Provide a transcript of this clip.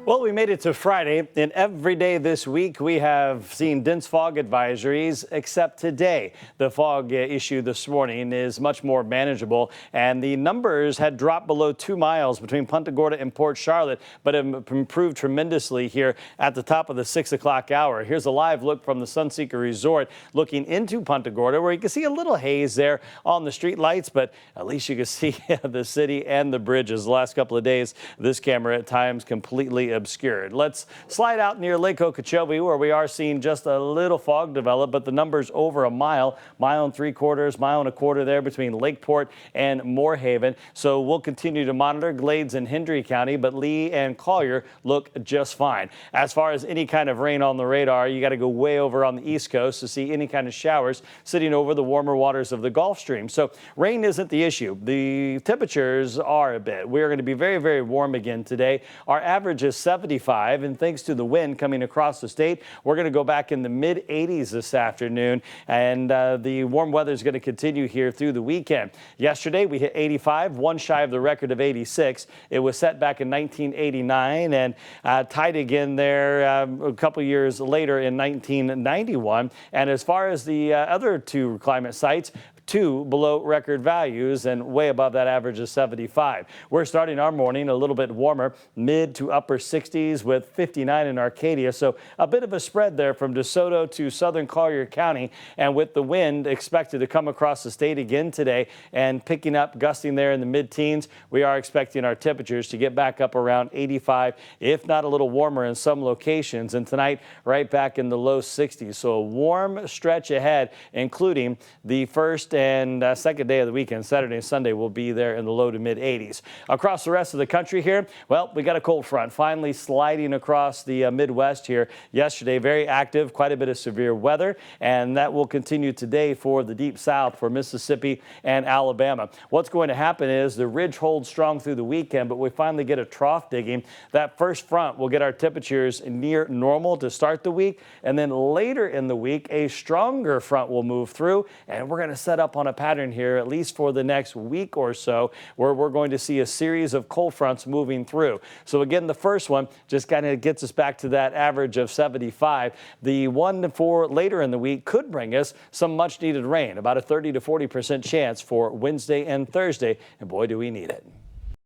Well, we made it to Friday, and every day this week we have seen dense fog advisories, except today. The fog issue this morning is much more manageable, and the numbers had dropped below 2 miles between Punta Gorda and Port Charlotte, but have improved tremendously here at the top of the 6 o'clock hour. Here's a live look from the Sunseeker Resort looking into Punta Gorda, where you can see a little haze there on the street lights, but at least you can see the city and the bridges. The last couple of days, this camera at times completely obscured. Let's slide out near Lake Okeechobee, where we are seeing just a little fog develop, but the numbers over a mile and 3/4, mile and a quarter there between Lakeport and Moorhaven. So we'll continue to monitor Glades and Hendry County, but Lee and Collier look just fine. As far as any kind of rain on the radar, you got to go way over on the East Coast to see any kind of showers sitting over the warmer waters of the Gulf Stream. So rain isn't the issue. The temperatures are a bit. We're going to be very, very warm again today. Our average is 75, and thanks to the wind coming across the state, we're going to go back in the mid 80s this afternoon, and the warm weather is going to continue here through the weekend. Yesterday we hit 85, one shy of the record of 86. It was set back in 1989 and tied again there a couple years later in 1991. And as far as the other two climate sites, 2 below record values and way above that average of 75. We're starting our morning a little bit warmer, mid to upper 60s with 59 in Arcadia. So a bit of a spread there from DeSoto to southern Collier County. And with the wind expected to come across the state again today and picking up, gusting there in the mid-teens, we are expecting our temperatures to get back up around 85, if not a little warmer in some locations. And tonight, right back in the low 60s. So a warm stretch ahead, including the first and second day of the weekend. Saturday and Sunday will be there in the low to mid 80s. Across the rest of the country here, well, we got a cold front finally sliding across the Midwest here yesterday. Very active, quite a bit of severe weather, and that will continue today for the deep south, for Mississippi and Alabama. What's going to happen is the ridge holds strong through the weekend, but we finally get a trough digging. That first front will get our temperatures near normal to start the week, and then later in the week, a stronger front will move through, and we're going to set up on a pattern here, at least for the next week or so, where we're going to see a series of cold fronts moving through. So again, the first one just kind of gets us back to that average of 75. The one for later in the week could bring us some much needed rain, about a 30 to 40% chance for Wednesday and Thursday, and boy, do we need it.